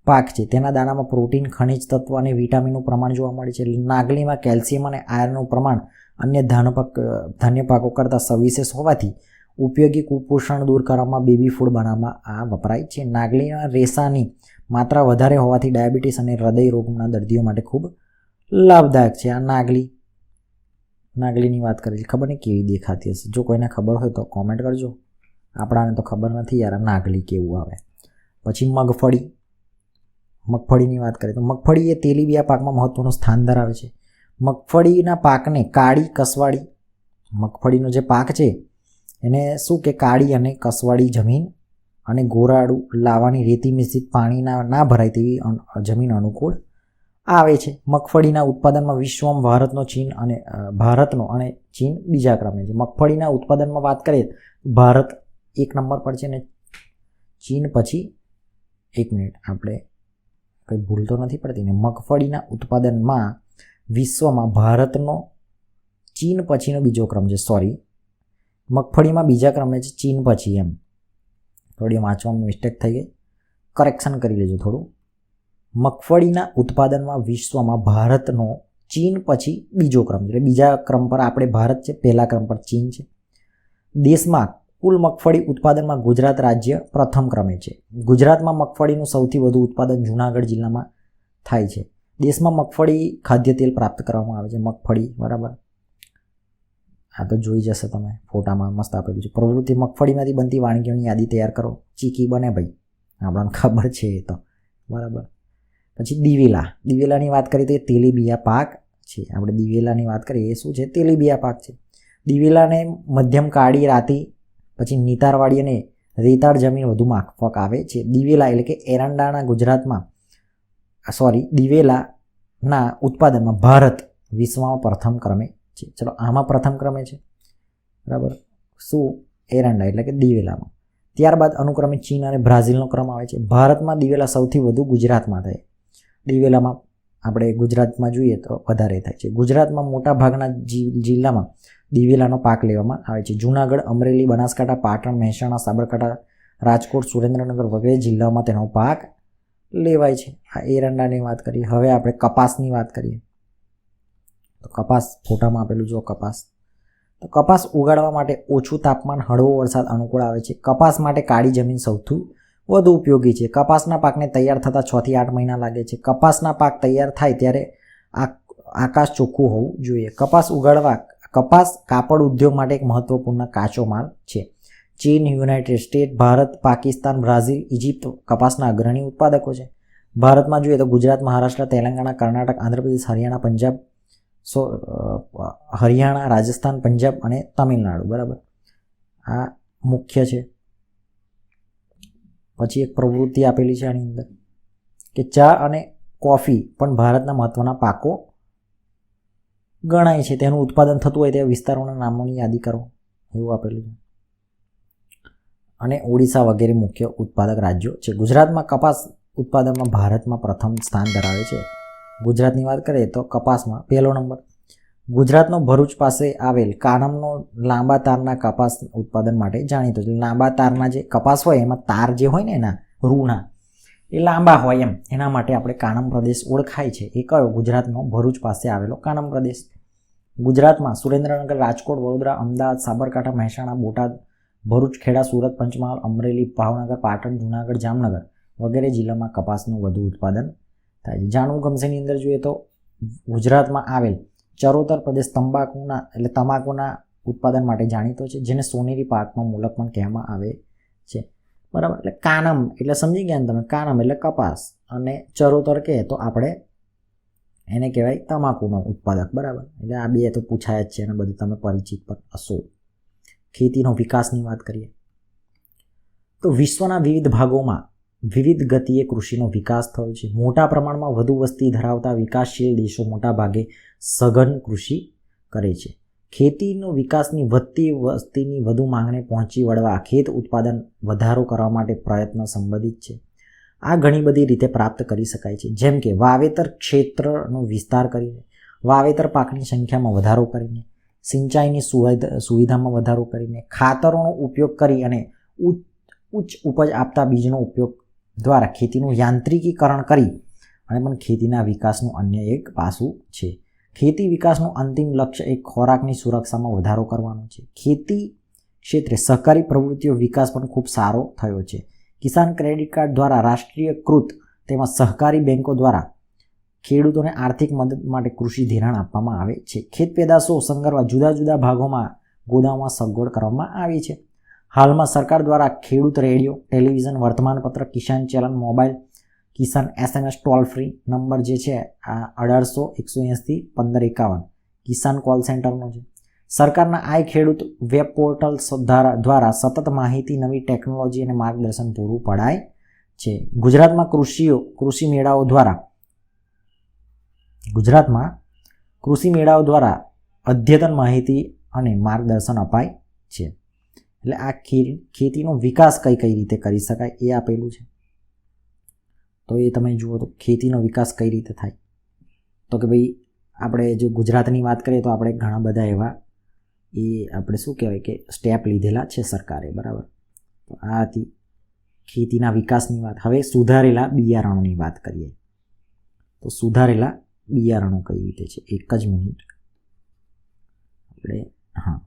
પાક છે. તેના દાણામાં પ્રોટીન, ખનિજ તત્વ અને વિટામિનનું પ્રમાણ જોવા મળે છે. નાગલીમાં કેલ્શિયમ અને આયર્નનું પ્રમાણ અન્ય ધાન્ય પાકો કરતાં સવિશેષ હોવાથી ઉપયોગી કુપોષણ દૂર કરવામાં, બેબી ફૂડ બનાવવામાં આ વપરાય છે. નાગલીના રેસાની માત્રા વધારે હોવાથી ડાયાબિટીસ અને હૃદય રોગના દર્દીઓ માટે ખૂબ લાભદાયક છે. આ નાગલીની વાત કરી છે. ખબર નહીં કેવી દેખાતી હશે. જો કોઈને ખબર હોય તો કોમેન્ટ કરજો. આપણાને તો ખબર નથી યાર નાગલી કેવું આવે. પછી મગફળીની વાત કરીએ તો મગફળી એ તેલીબિયા પાકમાં મહત્વનું સ્થાન ધરાવે છે. મગફળીના પાકને કાળી, કસવાળી, મગફળીનો જે પાક છે એને શું કે કાળી અને કસવાળી જમીન અને ગોરાડું લાવવાની રેતી મિશ્રિત પાણી ના ભરાય તેવી જમીન અનુકૂળ આવે છે. મગફળીના ઉત્પાદનમાં વિશ્વમાં ભારતનો અને ચીન બીજા ક્રમે છે. મગફળીના ઉત્પાદનમાં વાત કરીએ ભારત એક નંબર પર છે ને ચીન પછી, એક મિનિટ આપણે કંઈ ભૂલ તો નથી પડતી ને, મગફળીના ઉત્પાદનમાં વિશ્વમાં ભારતનો ચીન પછીનો બીજો ક્રમ છે. સોરી, મગફળીમાં બીજા ક્રમે છે ચીન પછી. એમ થોડી વાંચવામાં મિસ્ટેક થઈ ગઈ, કરેક્શન કરી લેજો થોડું. મગફળીના ઉત્પાદનમાં વિશ્વમાં ભારતનો ચીન પછી બીજો ક્રમ એટલે બીજા ક્રમ પર આપણે ભારત છે, પહેલા ક્રમ પર ચીન છે. દેશમાં કુલ મગફળી ઉત્પાદનમાં ગુજરાત રાજ્ય પ્રથમ ક્રમે છે. ગુજરાતમાં મગફળીનું સૌથી વધુ ઉત્પાદન જૂનાગઢ જિલ્લામાં થાય છે. દેશમાં મગફળી ખાદ્ય તેલ પ્રાપ્ત કરવામાં આવે છે. મગફળી બરાબર, આ તો જોઈ જશે તમે ફોટામાં મસ્ત આપેલું છે. પ્રવૃત્તિ મગફળીમાંથી બનતી વાનગીઓની યાદી તૈયાર કરો. ચીકી બને ભાઈ, આપણને ખબર છે એ તો બરાબર. પછી દિવેલાની વાત કરીએ તો એ તેલીબિયા પાક છે. આપણે દિવેલાની વાત કરીએ એ શું છે? તેલીબિયા પાક છે. દિવેલાને મધ્યમ કાળી રાતી પછી નિતારવાળી અને રેતાળ જમીન વધુ માફક આવે છે. દિવેલા એટલે કે એરંડાના દિવેલાના ઉત્પાદનમાં ભારત વિશ્વમાં પ્રથમ ક્રમે છે. ચલો આમાં પ્રથમ ક્રમે છે બરાબર. શું? એરંડા એટલે કે દિવેલામાં. ત્યારબાદ અનુક્રમે ચીન અને બ્રાઝિલનો ક્રમ આવે છે. ભારતમાં દિવેલા સૌથી વધુ ગુજરાતમાં થાય. દિવેલામાં આપણે ગુજરાતમાં જોઈએ તો વધારે થાય છે. ગુજરાતમાં મોટા ભાગના જિલ્લામાં દિવેલાનો પાક લેવામાં આવે છે. જૂનાગઢ, અમરેલી, બનાસકાંઠા, પાટણ, મહેસાણા, સાબરકાંઠા, રાજકોટ, સુરેન્દ્રનગર વગેરે જિલ્લાઓમાં તેનો પાક લેવાય છે. આ એરંડાની વાત કરીએ. હવે આપણે કપાસની વાત કરીએ તો કપાસ ફોટામાં આપેલું જો કપાસ. તો કપાસ ઉગાડવા માટે ઓછું તાપમાન, હળવો વરસાદ અનુકૂળ આવે છે. કપાસ માટે કાળી જમીન સૌથી વધુ ઉપયોગી છે. કપાસના પાકને તૈયાર થતાં 6 થી 8 મહિના લાગે છે. કપાસના પાક તૈયાર થાય ત્યારે આકાશ ચોખ્ખું હોવું જોઈએ. કપાસ કાપડ ઉદ્યોગ માટે એક મહત્વપૂર્ણ કાચો માલ છે. ચીન, United state, Bharat, Pakistan, Brazil, Egypt કપાસના અગ્રણી ઉત્પાદકો છે. ભારતમાં જોઈએ તો ગુજરાત, મહારાષ્ટ્ર, તેલંગાણા, કર્ણાટક, આંધ્રપ્રદેશ, હરિયાણા, રાજસ્થાન, પંજાબ અને તમિલનાડુ બરાબર. આ મુખ્ય છે. પછી એક પ્રવૃત્તિ આપેલી છે આની અંદર કે ચા અને કોફી પણ ભારતના મહત્વના પાકો ગણાય છે. તેનું ઉત્પાદન થતું હોય તેવા વિસ્તારોના નામોની યાદી કરો એવું આપેલું છે. અને ઓડિશા વગેરે મુખ્ય ઉત્પાદક રાજ્યો છે. ગુજરાતમાં કપાસ ઉત્પાદનમાં ભારતમાં પ્રથમ સ્થાન ધરાવે છે. ગુજરાતની વાત કરીએ તો કપાસમાં પહેલો નંબર. ગુજરાતનો ભરૂચ પાસે આવેલ કાનમનો લાંબા તારના કપાસ ઉત્પાદન માટે જાણીતો છે. લાંબા તારના જે કપાસ હોય એમાં તાર જે હોય ને એના રૂના એ લાંબા હોય એમ, એના માટે આપણે કાનમ પ્રદેશ ઓળખાય છે. એ કયો? ગુજરાતનો ભરૂચ પાસે આવેલો કાનમ પ્રદેશ. ગુજરાતમાં સુરેન્દ્રનગર, રાજકોટ, વડોદરા, અમદાવાદ, સાબરકાંઠા, મહેસાણા, બોટાદ, ભરૂચ, ખેડા, સુરત, પંચમહાલ, અમરેલી, ભાવનગર, પાટણ, જૂનાગઢ, જામનગર વગેરે જિલ્લામાં કપાસનું વધુ ઉત્પાદન થાય છે. જાણવું ગમશેની અંદર જોઈએ તો ગુજરાતમાં આવેલ ચરોતર પ્રદેશ તમાકુના ઉત્પાદન માટે જાણીતો છે, જેને સોનેરી પાકનો મૂલક પણ કહેવામાં આવે છે બરાબર. એટલે કાનમ એટલે સમજી ગયા ને તમે, કાનમ એટલે કપાસ અને ચરોતર કહે તો આપણે એને કહેવાય તમાકુનો ઉત્પાદક બરાબર. એટલે આ બે તો પૂછાય જ છે અને બધું તમે પરિચિત પણ હશો. ખેતીનો વિકાસની વાત કરીએ તો વિશ્વના વિવિધ ભાગોમાં વિવિધ ગતિએ કૃષિનો વિકાસ થયો છે. મોટા પ્રમાણમાં વધુ વસ્તી ધરાવતા વિકાસશીલ દેશો મોટા ભાગે સઘન કૃષિ કરે છે. ખેતીનો વિકાસની વધતી વસ્તીની વધુ માંગને પહોંચી વળવા ખેત ઉત્પાદન વધારો કરવા માટે પ્રયત્ન સંબંધિત છે. આ ઘણી બધી રીતે પ્રાપ્ત કરી શકાય છે, જેમ કે વાવેતર ક્ષેત્રનો વિસ્તાર કરીને, વાવેતર પાકની સંખ્યામાં વધારો કરીને, સિંચાઈની સુવિધામાં વધારો કરીને, ખાતરોનો ઉપયોગ કરી અને ઉચ્ચ ઉપજ આપતા બીજનો ઉપયોગ દ્વારા ખેતીનું યાંત્રિકીકરણ કરી અને પણ ખેતીના વિકાસનું અન્ય એક પાસું છે. ખેતી વિકાસનું અંતિમ લક્ષ્ય એક ખોરાકની સુરક્ષામાં વધારો કરવાનો છે. ખેતી ક્ષેત્રે સહકારી પ્રવૃત્તિઓ વિકાસ પણ ખૂબ સારો થયો છે. કિસાન ક્રેડિટ કાર્ડ દ્વારા રાષ્ટ્રીયકૃત તેમજ સહકારી બેંકો દ્વારા ખેડૂતોને આર્થિક મદદ માટે કૃષિ ધિરાણ આપવામાં આવે છે. ખેત પેદાશો સંગ્રહવા જુદા જુદા ભાગોમાં ગોદામમાં સગવડ કરવામાં આવી છે. હાલમાં સરકાર દ્વારા ખેડૂત રેડિયો, ટેલિવિઝન, વર્તમાનપત્ર, કિસાન ચેનલ, મોબાઈલ કિસાન SMS ટોલ ફ્રી નંબર જે છે આ 1800-180-1551 કિસાન કોલ સેન્ટરનો છે. સરકારના આઈ ખેડૂત વેબ પોર્ટલ દ્વારા સતત માહિતી, નવી ટેકનોલોજી અને માર્ગદર્શન પૂરું પડાય છે. ગુજરાતમાં કૃષિ મેળાઓ દ્વારા અદ્યતન માહિતી અને માર્ગદર્શન અપાય છે. એટલે આ ખેતીનો વિકાસ કઈ રીતે કરી શકાય એ આપેલું છે. તો એ તમે જુઓ તો ખેતીનો વિકાસ કઈ રીતે થાય તો કે ભાઈ આપણે જો ગુજરાતની વાત કરીએ તો આપણે ઘણા બધા એવા આપણે શું કહેવાય કે સ્ટેપ લીધેલા છે સરકારે બરાબર. તો આ હતી ખેતીના વિકાસની વાત. હવે સુધારેલા બિયારણોની વાત કરીએ તો સુધારેલા બિયારણો કઈ રીતે છે, એક જ મિનિટ. આપણે હા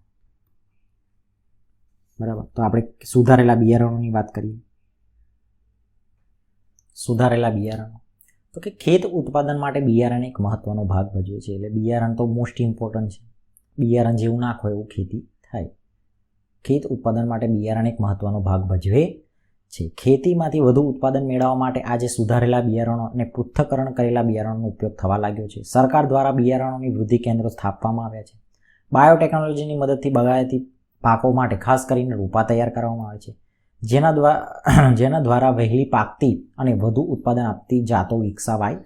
બરાબર, તો આપણે સુધારેલા બિયારણોની વાત કરીએ. સુધારેલા બિયારણો તો કે ખેત ઉત્પાદન માટે બિયારણ એક મહત્વનો ભાગ ભજવે છે. એટલે બિયારણ તો મોસ્ટ ઇમ્પોર્ટન્ટ છે. બિયારણ જેવું નાખો એવું ખેતી થાય. ખેત ઉત્પાદન માટે બિયારણ એક મહત્વનો ભાગ ભજવે છે. ખેતીમાંથી વધુ ઉત્પાદન મેળવવા માટે આજે સુધારેલા બિયારણો અને પૃથ્થકરણ કરેલા બિયારણોનો ઉપયોગ થવા લાગ્યો છે. સરકાર દ્વારા બિયારણોની વૃદ્ધિ કેન્દ્રો સ્થાપવામાં આવ્યા છે. બાયોટેકનોલોજીની મદદથી બાગાયતી પાકો માટે ખાસ કરીને રોપા તૈયાર કરવામાં આવે છે, જેના દ્વારા વહેલી પાકતી અને વધુ ઉત્પાદન આપતી જાતો વિકસાવાય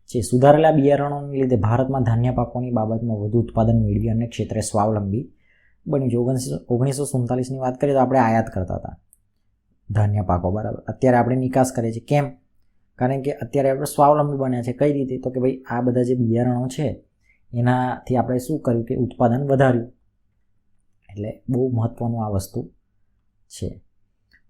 છે. સુધારેલા બિયારણોને લીધે ભારતમાં ધાન્ય પાકોની બાબતમાં વધુ ઉત્પાદન મેળવી અનેક ક્ષેત્રે સ્વાવલંબી બન્યું છે. 1947ની વાત કરીએ તો આપણે આયાત કરતા હતા ધાન્ય પાકો, બરાબર. અત્યારે આપણે નિકાસ કરીએ છીએ. કેમ? કારણ કે અત્યારે આપણે સ્વાવલંબી બન્યા છે. કઈ રીતે? તો કે ભાઈ આ બધા જે બિયારણો છે એનાથી આપણે શું કર્યું કે ઉત્પાદન વધાર્યું. એટલે બહુ મહત્વનું આ વસ્તુ છે.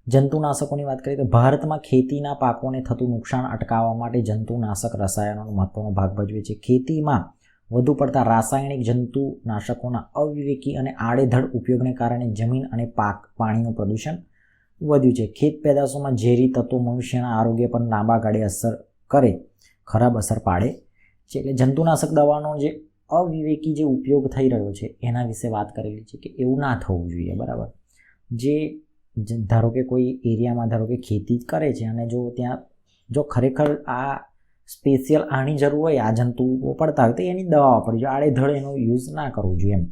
જંતુનાશકોની વાત કરીએ તો ભારતમાં ખેતીના પાકોને થતું નુકસાન અટકાવવા માટે જંતુનાશક રસાયણોનો મહત્વનો ભાગ ભજવે છે. ખેતીમાં વધુ પડતા રાસાયણિક જંતુનાશકોના અવિવેકી અને આડેધડ ઉપયોગને કારણે જમીન અને પાણીનું પ્રદૂષણ વધ્યું છે. ખેત પેદાશોમાં ઝેરી તત્વો મનુષ્યના આરોગ્ય પર લાંબા ગાળે ખરાબ અસર પાડે છે. એટલે જંતુનાશક દવાનો જે અવિવેકી જે ઉપયોગ થઈ રહ્યો છે એના વિશે વાત કરેલી છે કે એવું ના થવું જોઈએ, બરાબર. ધારો કે કોઈ એરિયામાં ધારો કે ખેતી કરે છે અને જો ખરેખર આ સ્પેશિયલ આની જરૂર હોય, આ જંતુઓ પડતા હોય તો એની દવા વાપરવી જોઈએ. આડેધડ એનો યુઝ ના કરવો જોઈએ એમ.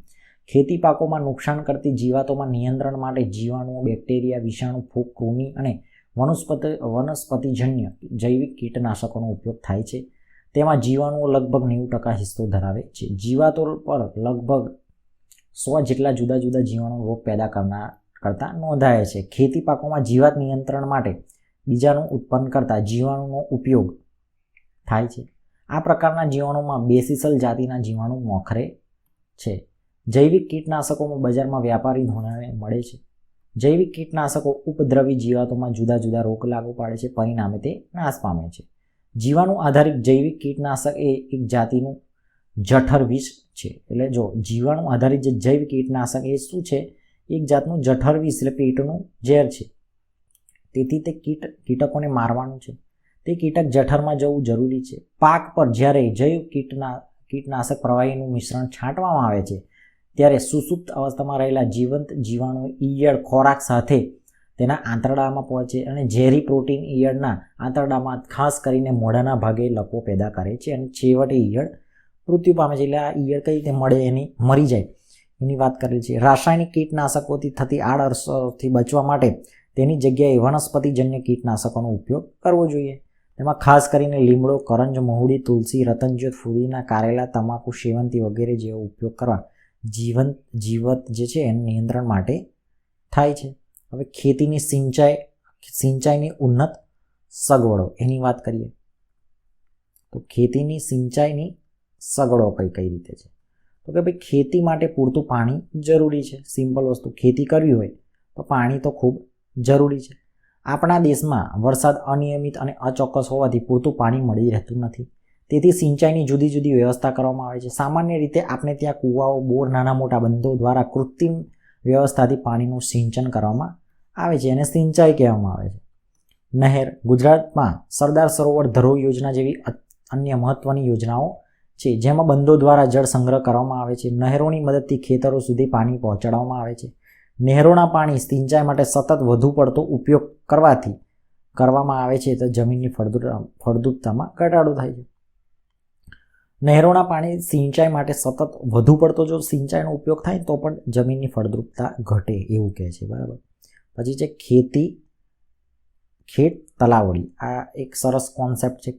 ખેતી પાકોમાં નુકસાન કરતી જીવાતોમાં નિયંત્રણ માટે જીવાણુઓ, બેક્ટેરિયા, વિષાણુ, ફૂગ, કૃમિ અને વનસ્પતિજન્ય જૈવિક કીટનાશકોનો ઉપયોગ થાય છે. તેમાં જીવાણુઓ લગભગ 90% હિસ્સો ધરાવે છે. જીવાતો પર લગભગ 100 જેટલા જુદા જુદા જીવાણુ રોગ પેદા કરતા નોંધાય છે. ખેતી પાકોમાં જીવાત નિયંત્રણ માટે બીજાનું ઉત્પન્ન કરતા જીવાણુનો ઉપયોગ થાય છે. આ પ્રકારના જીવાણુમાં બેસિસલ જાતિના જીવાણુ મોખરે છે. જૈવિક કીટનાશકોમાં બજારમાં વ્યાપારી ધોરણે મળે છે. જૈવિક કીટનાશકો ઉપદ્રવી જીવાતોમાં જુદા જુદા રોગ લાગુ પાડે છે, પરિણામે તે નાશ પામે છે. જીવાણુ આધારિત જૈવિક કીટનાશક એ એક જાતિનું જઠર વિષ છે. એટલે જો જીવાણુ આધારિત જે જૈવિક કીટનાશક એ શું છે? એક જાતનું જઠર વિષ, એટલે પેટનું ઝેર છે. તેથી તે કીટકોને મારવાનું છે. તે કીટક જઠરમાં જવું જરૂરી છે. પાક પર જ્યારે જૈવ કીટનાશક પ્રવાહીનું મિશ્રણ છાંટવામાં આવે છે ત્યારે સુસુપ્ત અવસ્થામાં રહેલા જીવંત જીવાણુ ઈયળ ખોરાક સાથે તેના આંતરડામાં પહોંચે અને ઝેરી પ્રોટીન ઈયળના આંતરડામાં ખાસ કરીને મોઢાના ભાગે લપો પેદા કરે છે અને છેવટે ઈયળ મૃત્યુ પામે છે. એટલે આ ઈયળ કઈ રીતે મળે એની મરી જાય એની વાત કરેલી છે. રાસાયણિક કીટનાશકોથી થતી આડઅસરથી બચવા માટે તેની જગ્યાએ વનસ્પતિજન્ય કીટનાશકોનો ઉપયોગ કરવો જોઈએ. તેમાં ખાસ કરીને લીમડો, કરંજ, મહુડી, તુલસી, રતનજ્યોત, ફુદીના, કારેલા, તમાકુ, સેવંતી વગેરે જેવો ઉપયોગ કરવા જીવત જે છે એના નિયંત્રણ માટે થાય છે. હવે ખેતીની સિંચાઈની ઉન્નત સગવડો એની વાત કરીએ તો ખેતીની સિંચાઈની સગવડો કઈ રીતે છે? તો કે ભાઈ ખેતી માટે પૂરતું પાણી જરૂરી છે. સિમ્પલ વસ્તુ, ખેતી કરવી હોય તો પાણી તો ખૂબ જરૂરી છે. આપણા દેશમાં વરસાદ અનિયમિત અને અચોક્કસ હોવાથી પૂરતું પાણી મળી રહેતું નથી. તેથી સિંચાઈની જુદી જુદી વ્યવસ્થા કરવામાં આવે છે. સામાન્ય રીતે આપણે ત્યાં કૂવાઓ, બોર, નાના મોટા બંધો દ્વારા કૃત્રિમ વ્યવસ્થાથી પાણીનું સિંચન કરવામાં આવે છે અને સિંચાઈ કહેવામાં આવે છે. નહેર, ગુજરાતમાં સરદાર સરોવર ધરોઈ યોજના જેવી અન્ય મહત્વની યોજનાઓ છે જેમાં બંધો દ્વારા જળ સંગ્રહ કરવામાં આવે છે. નહેરોની મદદથી ખેતરો સુધી પાણી પહોંચાડવામાં આવે છે. નહેરોના પાણી સિંચાઈ માટે સતત વધુ પડતો ઉપયોગ કરવામાં આવે છે તો જમીનની ફળદ્રુપતામાં ઘટાડો થાય છે. નહેરોના પાણી સિંચાઈ માટે સતત વધુ પડતો જો સિંચાઈનો ઉપયોગ થાય તો પણ જમીનની ફળદ્રુપતા ઘટે એવું કહે છે, બરાબર. પછી છે ખેત તલાવડી. આ એક સરસ કોન્સેપ્ટ છે.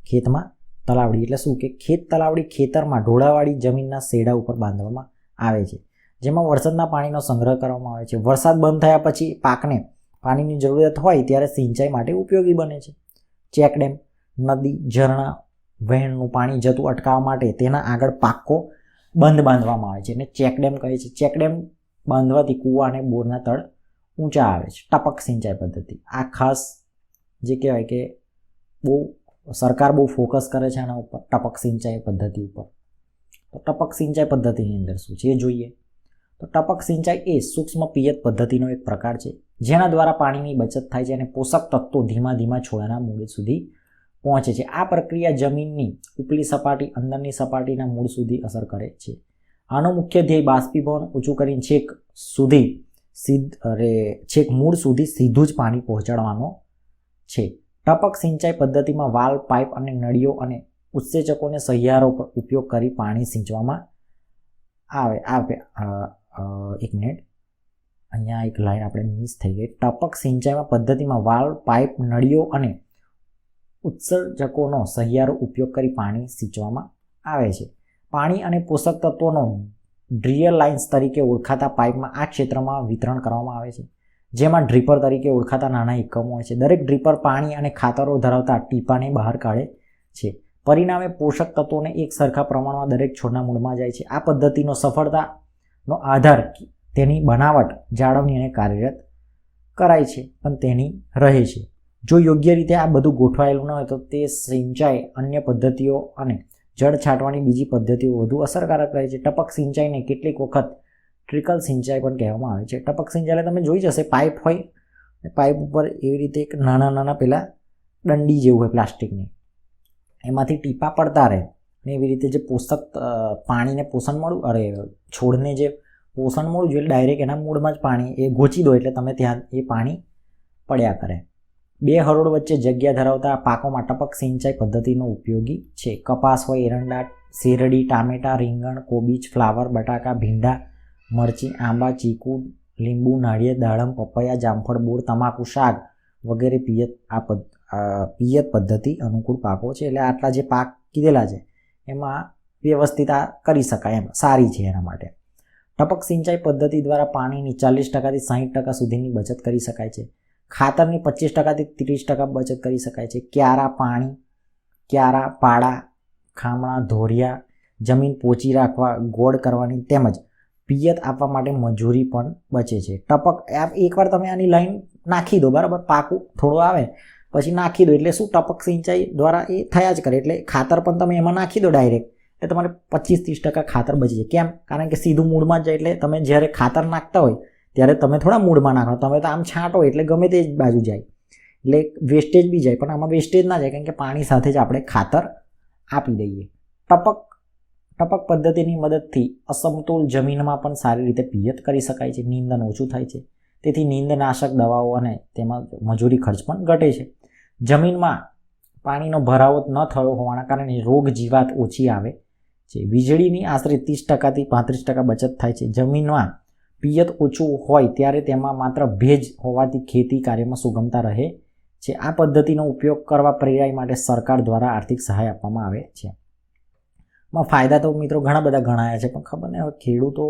ખેતમાં તલાવડી એટલે શું કે ખેત તલાવડી ખેતરમાં ઢોળાવાળી જમીનના શેડા ઉપર બાંધવામાં આવે છે, જેમાં વરસાદના પાણીનો સંગ્રહ કરવામાં આવે છે. વરસાદ બંધ થયા પછી પાકને પાણીની જરૂરિયાત હોય ત્યારે સિંચાઈ માટે ઉપયોગી બને છે. ચેકડેમ, નદી, ઝરણા, વહેણનું પાણી જતું અટકાવવા માટે તેના આગળ પાકો બંધ બાંધવામાં આવે છે અને ચેકડેમ કહે છે. ચેકડેમ બાંધવાથી કૂવા અને બોરના તળ ઊંચા આવે છે. ટપક સિંચાઈ પદ્ધતિ આ ખાસ જે કહેવાય કે બહુ સરકાર બહુ ફોકસ કરે છે આના ઉપર, ટપક સિંચાઈ પદ્ધતિ ઉપર. તો ટપક સિંચાઈ પદ્ધતિની અંદર શું છે એ જોઈએ. તો ટપક સિંચાઈ એ સૂક્ષ્મ પિયત પદ્ધતિનો એક પ્રકાર છે જેના દ્વારા પાણીની બચત થાય છે અને પોષક તત્વો ધીમા ધીમા છોડના મૂળ સુધી પહોંચે છે. આ પ્રક્રિયા જમીનની ઉપલી સપાટી, અંદરની સપાટીના મૂળ સુધી અસર કરે છે. આનો મુખ્ય ધ્યેય બાષ્પીભવન ઓછું કરીને છેક મૂળ સુધી સીધું જ પાણી પહોંચાડવાનો છે. ટપક સિંચાઈ પદ્ધતિમાં વાલ્વ, પાઇપ અને નળીઓ અને ઉત્સેચકોને સહિયારો પર ઉપયોગ કરી પાણી સિંચવામાં આવે. એક મિનિટ, અહીંયા એક લાઈન આપણે મિસ થઈ ગઈ. ટપક સિંચાઈમાં પદ્ધતિમાં વાલ્વ, પાઇપ, નળીઓ અને ઉત્સર્જકોનો સહિયારો ઉપયોગ કરી પાણી સિંચવામાં આવે છે. પાણી અને પોષક તત્વોનો ડ્રીયર લાઇન્સ તરીકે ઓળખાતા પાઇપમાં આ ક્ષેત્રમાં વિતરણ કરવામાં આવે છે, જેમાં ડ્રીપર તરીકે ઓળખાતા નાના એકમો હોય છે. દરેક ડ્રીપર પાણી અને ખાતરો ધરાવતા ટીપાને બહાર કાઢે છે. પરિણામે પોષક તત્વોને એક સરખા પ્રમાણમાં દરેક છોડના મૂળમાં જાય છે. આ પદ્ધતિનો સફળતાનો આધાર તેની બનાવટ, જાળવણી અને કાર્યરત કરાય છે પણ તેની રહે છે. જો યોગ્ય રીતે આ બધું ગોઠવાયેલું ન હોય તો તે સિંચાઈ અન્ય પદ્ધતિઓ અને જળ છાંટવાની બીજી પદ્ધતિઓ વધુ અસરકારક રહે છે. ટપક સિંચાઈને કેટલીક વખત ટ્રિકલ સિંચાઈ પણ કહેવામાં આવે છે. ટપક સિંચાઈ તમે જોઈ જશે, પાઇપ હોય, પાઇપ ઉપર એવી રીતે એક નાના પેલા દંડી જેવું હોય પ્લાસ્ટિકની, એમાંથી ટીપા પડતા રહે અને એવી રીતે જે પાણીને પોષણ છોડને જે પોષણ મળવું જોઈએ ડાયરેક્ટ એના મૂળમાં જ પાણી એ ગોચી દો એટલે તમે ત્યાં એ પાણી પડ્યા કરે. 2 હરોળ વચ્ચે જગ્યા ધરાવતા પાકોમાં ટપક સિંચાઈ પદ્ધતિનો ઉપયોગી છે. કપાસ હોય, એરંડા, શેરડી, ટામેટા, રીંગણ, કોબીજ, ફ્લાવર, બટાકા, ભીંડા, મરચી, આંબા, ચીકુ, લીંબુ, નાળિયેર, દાડમ, પપૈયા, જામફળ, બોર, તમાકુ, શાક વગેરે પિયત પદ્ધતિ અનુકૂળ પાકો છે. એટલે આટલા જે પાક કીધેલા છે એમાં વ્યવસ્થિત આ કરી શકાય, એમ સારી છે એના માટે. ટપક સિંચાઈ પદ્ધતિ દ્વારા પાણીની 40%થી 60% સુધીની બચત કરી શકાય છે. ખાતરની 25%થી 30% બચત કરી શકાય છે. ક્યારા, પાડા, ખામણા, ધોરિયા, જમીન પોચી રાખવા, ગોળ કરવાની તેમજ પિયત આપવા માટે મજૂરી પણ બચે છે. ટપક એકવાર તમે આની લાઈન નાખી દો, બરાબર, પાકું થોડું આવે પછી નાખી દો એટલે શું, ટપક સિંચાઈ દ્વારા એ થયા જ કરે. એટલે ખાતર પણ તમે એમાં નાખી દો ડાયરેક્ટ એટલે તમારે 25-30% ખાતર બચી જાય. કેમ? કારણ કે સીધું મૂળમાં જ જાય. એટલે તમે જ્યારે ખાતર નાખતા હોય ત્યારે તમે થોડા મૂળમાં નાખો, તમે તો આમ છાંટો એટલે ગમે તે બાજુ જાય, એટલે વેસ્ટેજ બી જાય. પણ આમાં વેસ્ટેજ ના જાય કારણ કે પાણી સાથે જ આપણે ખાતર આપી દઈએ. ટપક પદ્ધતિની મદદથી અસમતોલ જમીનમાં પણ સારી રીતે પિયત કરી શકાય છે. નીંદણ ઓછું થાય છે, તેથી નીંદનાશક દવાઓ અને તેમાં મજૂરી ખર્ચ પણ ઘટે છે. જમીનમાં પાણીનો ભરાવો ન થયો હોવાના કારણે રોગ જીવાત ઓછી આવે છે. વીજળીની આશરે 30%થી 35% બચત થાય છે. જમીનમાં પિયત ઓછું હોય ત્યારે તેમાં માત્ર ભેજ હોવાથી ખેતી કાર્યમાં સુગમતા રહે છે. આ પદ્ધતિનો ઉપયોગ કરવા પ્રેરાય માટે સરકાર દ્વારા આર્થિક સહાય આપવામાં આવે છે. ફાયદા તો મિત્રો ઘણા બધા ગણાયા છે પણ ખબર નહીં હવે ખેડૂતો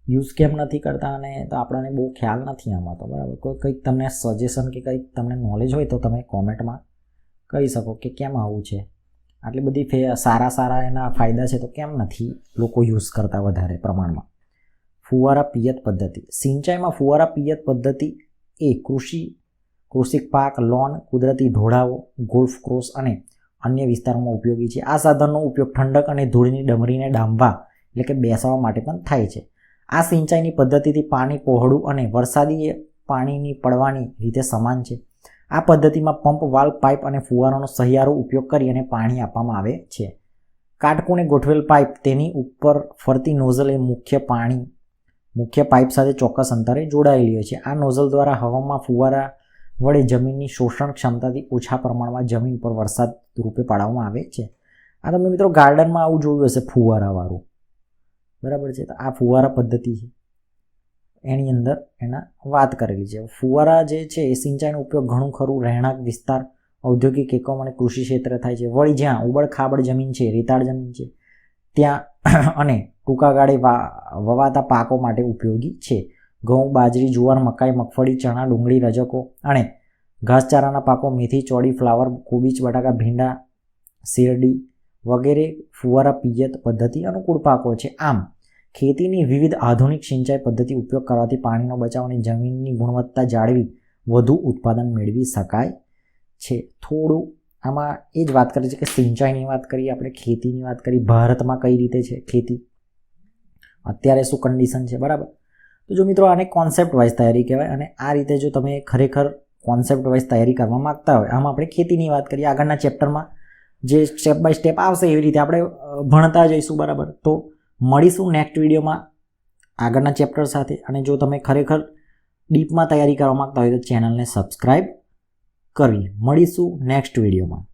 યુઝ કેમ નથી કરતા અને તો આપણને બહુ ખ્યાલ નથી આમાં. તો બરાબર, કંઈક તમને સજેશન કે કંઈક તમને નોલેજ હોય તો તમે કોમેન્ટમાં કહી શકો કે કેમ આવું છે, આટલી બધી સારા એના ફાયદા છે તો કેમ નથી લોકો યુઝ કરતા વધારે પ્રમાણમાં. ફુવારા પિયત પદ્ધતિ. સિંચાઈમાં ફુવારા પિયત પદ્ધતિ એ કૃષિક પાક, લોન, કુદરતી ઢોળાવો, ગોલ્ફ કોર્સ અને અન્ય વિસ્તારોમાં ઉપયોગી છે. આ સાધનનો ઉપયોગ ઠંડક અને ધૂળની ડમરીને ડામવા એટલે કે બેસાડવા માટે પણ થાય છે. આ સિંચાઈની પદ્ધતિથી પાણી પહોળું અને વરસાદી પાણીની પડવાની રીતે સમાન છે. આ પદ્ધતિમાં પંપ, વાલ્વ, પાઇપ અને ફુવારાનો સહિયારો ઉપયોગ કરી અને પાણી આપવામાં આવે છે. કાટખૂણે ગોઠવેલ પાઇપ, તેની ઉપર ફરતી નોઝલ એ મુખ્ય પાઇપ સાથે ચોક્કસ અંતરે જોડાયેલી હોય છે. આ નોઝલ દ્વારા હવામાં ફુવારા વડે જમીનની શોષણ ક્ષમતાથી ઓછા પ્રમાણમાં જમીન પર વરસાદ રૂપે પાડવામાં આવે છે. આ તમે મિત્રો ગાર્ડનમાં આવું જોયું હશે ફુવારાવાળું, બરાબર છે. તો આ ફુવારા પદ્ધતિ છે, એની અંદર એના વાત કરેલી છે. ફુવારા જે છે એ સિંચાઈનો ઉપયોગ ઘણું ખરું રહેણાંક વિસ્તાર, ઔદ્યોગિક એકમો અને કૃષિ ક્ષેત્રે થાય છે. વળી જ્યાં ઉબડ-ખાબડ જમીન છે, રેતાળ જમીન છે ત્યાં અને ટૂંકા ગાળે વવાતા પાકો માટે ઉપયોગી છે. ઘઉં, બાજરી, જુવાર, મકાઈ, મગફળી, ચણા, ડુંગળી, રજકો અને ઘાસચારાના પાકો, મેથી, ચોળી, ફ્લાવર, કોબીજ, બટાકા, ભીંડા, શેરડી વગેરે ફુવારા પિયત પદ્ધતિ અનુકૂળ પાકો છે. આમ ખેતીની વિવિધ આધુનિક સિંચાઈ પદ્ધતિ ઉપયોગ કરવાથી પાણીનો બચાવ અને જમીનની ગુણવત્તા જાળવી વધુ ઉત્પાદન મેળવી શકાય છે. થોડું આમાં એ જ વાત કરે છે કે સિંચાઈની વાત કરી, આપણે ખેતીની વાત કરી, ભારતમાં કઈ રીતે છે ખેતી, અત્યારે શું કન્ડિશન છે, બરાબર. તો જો મિત્રો આને કોન્સેપ્ટ વાઇઝ તૈયારી કહેવાય. અને આ રીતે જો તમે ખરેખર કોન્સેપ્ટ વાઇઝ તૈયારી કરવા માગતા હોય, આમાં આપણે ખેતીની વાત કરીએ, આગળના ચેપ્ટરમાં જે સ્ટેપ બાય સ્ટેપ આવશે એવી રીતે આપણે ભણતા જઈશું, બરાબર. તો મળીશું નેક્સ્ટ વિડીયોમાં આગળના ચેપ્ટર સાથે. અને જો તમે ખરેખર ડીપમાં તૈયારી કરવા માગતા હોય તો ચેનલને સબસ્ક્રાઈબ કરવી. મળીશું નેક્સ્ટ વિડીયોમાં.